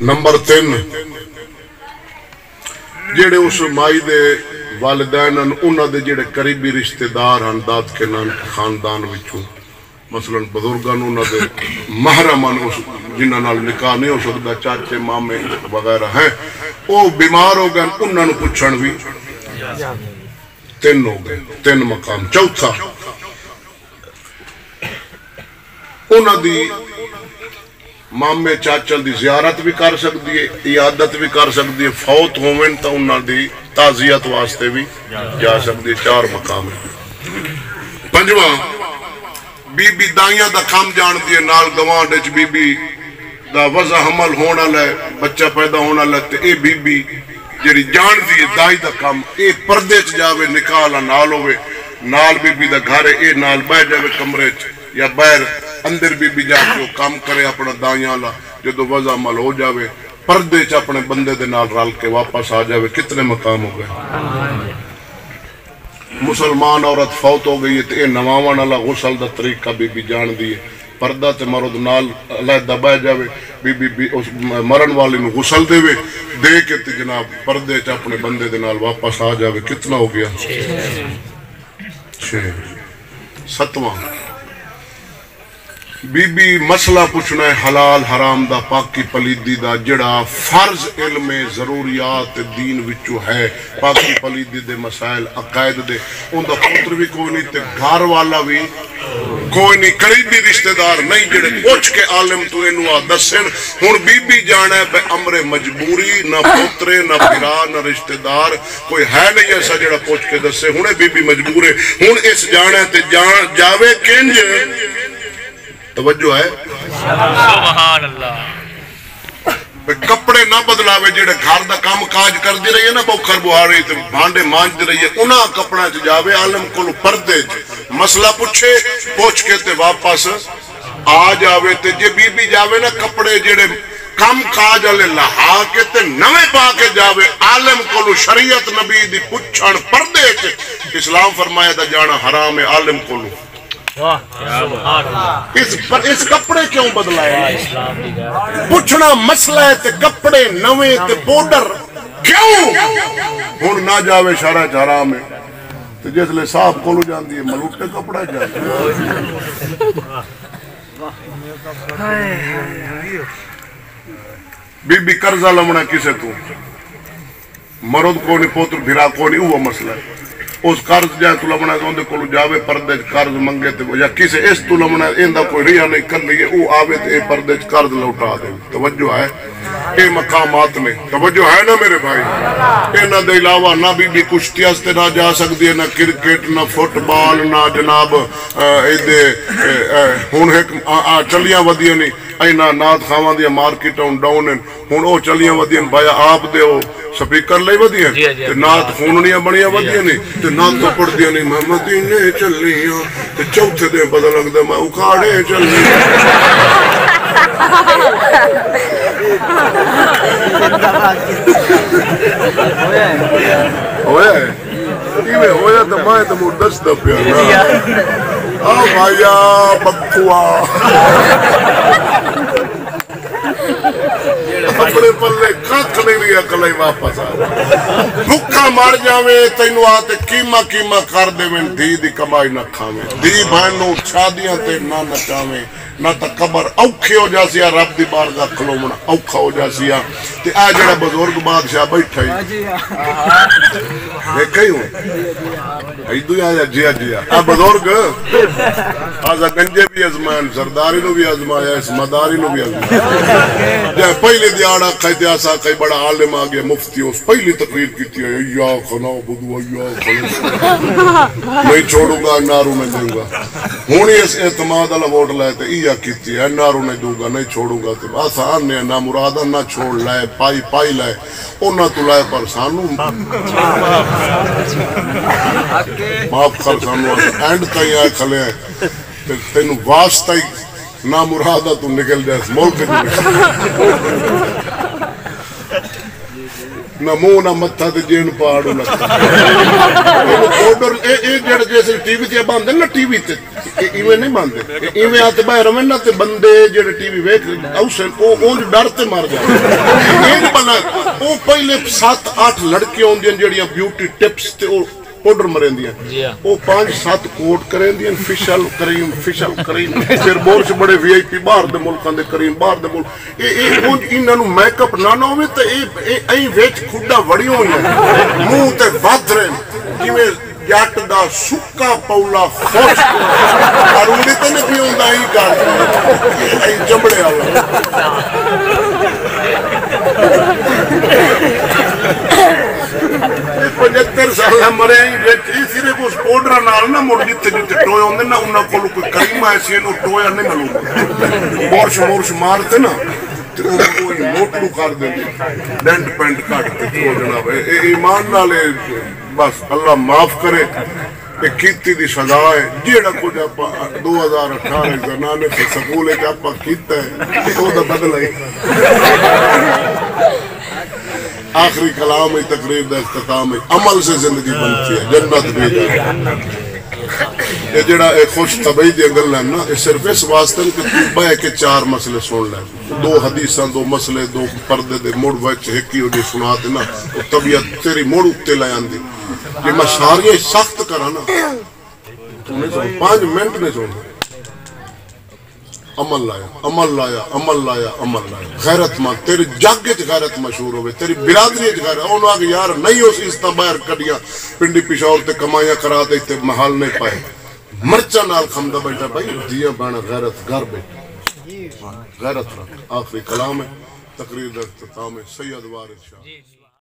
number 3 جڑے اس مائی دے والدین انہاں دے جڑے قریبی رشتہ دار ہیں داد کے نان کے خاندان وچوں مثلا بزرگاں انہاں دے محرم جنہاں نال نکاح نہیں ہو سکدا چاچے مامے وغیرہ ہیں وہ بیمار ہو گئے انہاں نوں پوچھن بھی 3 ہو گئے 3 مقام چوتھا انہاں دی مامے چاچل دی زیارت بھی کر سکتی ہے عیادت بھی کر سکتی ہے فوت ہوئن تو انہاں دی تعزیت واسطے بھی جا سکتی ہے 4 مقام ہے 5واں بی بی دائیاں دا کام جان دیئے نال گوان ڈیچ بی بی دا وضع حمل ہونا لے بچہ پیدا ہونا لے تے اے بی بی جری جان دیئے دائی دا کام اے پردے چ جاوے نکالا نال ہوئے نال بی بی دا گھارے اے نال بہ جاوے کمرے چ یا بیر اندر بی بی جا کے کام کرے اپنا دائیاں لا جدو وضع عمل ہو جاوے پردے چ اپنے بندے دے نال رل کے واپس آ جاوے کتنے مقام ہو گئے مسلمان عورت فوت ہو گئی ہے تو اے نواں والا غسل دا طریقہ بی بی جان دیئے پردہ تے مرد نال علیحدہ بہ جاوے بی بی اس مرن والے نو غسل دے کے تے جناب پردے چ اپنے بندے دے نال واپس آ جاوے کتنا ہو گیا 6 7واں بی بی مسئلہ پوچھنا ہے حلال حرام دا پاکی پلیدی دا جڑا فرض علم ضروریات دین وچو ہے پاکی پلیدی دے مسائل عقائد دے ان دا پتر بھی کوئی نہیں تے گھر والا بھی کوئی نہیں قریبی رشتہ دار نہیں جڑے پوچھ کے عالم تو انہوں دسن ہون بی بی جانا ہے بے امر مجبوری نہ پترے نہ پھرا نہ رشتہ دار کوئی ہے نہیں ایسا جڑا پوچھ کے دسے ہونے بی بی مجبور ہے ہون اس جانا ہے تے جاوے کنج توجہ ہے سبحان اللہ کپڑے نہ بدلاوے جڑے گھر دا کام کاج کر دی رہی ہے نا بوکھر بہاری تے بھانڈے مانج دی رہی ہے انہاں کپڑا چ جاوے عالم کو پردے مسئلہ پوچھے پوچھ کے تے واپس آ جاوے تے جے بی بی جاوے نا کپڑے جڑے کم کاج والے لہا کے تے نویں پا کے جاوے عالم کو شریعت نبی دی پوچھن پردے چ اسلام فرمایا دا جانا حرام ہے عالم کو اس کپڑے کیوں بدلایا پوچھنا مسئلہ ہے تے کپڑے نویں تے پوڈر کیوں ہن نہ جاوے شرع حرام ہے تے جس لے صاحب کولو جاندی ہے ملوٹے کپڑا جاندی بی بی قرضہ لمنا کسے تو مرد کو نہیں پوتر بھرا کو نہیں وہ مسئلہ ہے اس قرض جائے تو لمنا ہے تو اندھے کولو جاوے پردے قرض منگے تے یا کسے اس تو لمنا ہے اندھا کوئی ریا نہیں کر لیے او آوے تے پردے قرض لوٹا دے توجہ ہے اے مقامات میں توجہ ہے نا میرے بھائی اے نہ دے علاوہ نہ بی بی کشتی ہستے نہ جا سکتی ہے نہ کرکٹ نہ فٹ بال نہ جناب ہون چلیاں ودیاں نہیں اینا ناد خواہاں دیا مارکیٹ ڈاؤن ہون او چلیاں ودیاں بھایا آپ دے ہو سپیکر لئی ودیاں تے نات خوننیاں بڑیاں ودیاں نہیں تے نات تو پڑھ دیا نہیں میں مدینے چلیاں تے چوتھے دے پتہ لگ دے میں اکھاڑے چلیاں ہویا ہے ایویں ہویا تو میں تو مور دس دا پیا آ بھایا بکوا اپنے پلے کھاک نہیں لیا کلائی واپس آ بھکا مار جاوے تینو آتے کیما کر دے میں دی دی کمائی نہ کھاوے دی بہنوں شادیاں تے نہ نچاوے نہ تا قبر اوکھے ہو جاسیا رب دی بارگاہ کھلومنا اوکھا ہو جاسیا تے آ جڑا بزرگ بادشاہ بیٹھا ہی دیکھا ہی ہوں ایدو آیا جیا جیا آ بزرگ آزا گنجے بھی ازمان زرداری نو بھی ازمایا اس مداری نو بھی ازمایا جائے پہلے دیاڑا قید آسا کئی بڑا عالم آگیا مفتی اس پہلی تقریر کی تھی ایّا خنا بدو ایّا خنا نہیں چھوڑوں گا نارو میں دوں گا ہونی اس اعتماد اللہ ووٹ لائے تھے ایّا کی تھی نارو نہیں دوں گا نہیں چھوڑوں گا تھے آسان نے نہ مرادہ نہ چھوڑ لائے پائی لائے اونا تو لائے پر سانو معاف کر سانو اینڈ تائی آئے کھلے ہیں تینو واسطہ ہی نہ مرادہ تو نکل جائے اس ملک نہ منہ نہ متھا تے جین پاڑو لگتا پاؤڈر اے جڑے جیسے ٹی وی تے باندھے نا ٹی وی تے ایویں نہیں باندھے ایویں آتے باہر رہن نا تے بندے جڑے ٹی وی ویکھ اوسن او اونج ڈر تے مر جاندے اے بنا او پہلے 7-8 لڑکیاں ہوندیاں جڑیاں بیوٹی ٹپس تے او پاؤڈر مرندیاں وہ 5-7 کوٹ کرندیاں فیشل کریم پھر بورش بڑے وی آئی پی باہر دے ملکاں دے کریم باہر دے ملک انہاں نوں میک اپ نہ ہوے تے ایں وچ کھڈا وڑی ہوئی منہ تے ود رہن جویں جٹ دا سکا پولا خشک اروڑی تے نہیں پیوندا ایں کر ایں چمڑے والا 75 سال مرے صرف اس پاؤڈر نال نہ مڑ جتھے جتھے ٹوئے ہوندے نا انہاں کول کوئی کریم ایسی نو ٹویا نہیں ملوں مورش مارتے نا تے او موٹو کر دیندے ڈینٹ پینٹ کٹ تے او جناب ایمان نال بس اللہ معاف کرے کہ کیتی دی سزا ہے جیڑا کچھ اپا 2018 زنانے کے سکول وچ اپا کیتا ہے او دا بدلہ ہے آخری کلام ہے تقریر دا اختتام ہے عمل سے زندگی بنتی ہے جنت بھی یہ جڑا خوش طبعی دی گل ہے نا یہ صرف اس واسطے کہ تو بہ کے 4 مسئلے سن لے 2 حدیثاں 2 مسئلے 2 پردے دے مڑ وچ ایک ہی ہو سنا تے نا طبیعت تیری موڑ اتے لے آندی جے میں ساری سخت کراں نا تو نہیں 5 منٹ نہیں سن عمل لایا غیرت مند تیری جگ وچ غیرت مشہور ہوے تیری برادری وچ غیرت اونوں آ یار نہیں اس تا باہر کڈیاں پنڈی پشاور تے کمائیاں کرا تے تے محل نہیں پائے مرچا نال کھمدا بیٹھا بھائی دیاں بانا غیرت گھر بیٹھا غیرت رکھ آخری کلام ہے تقریر دا اختتام ہے سید وارث شاہ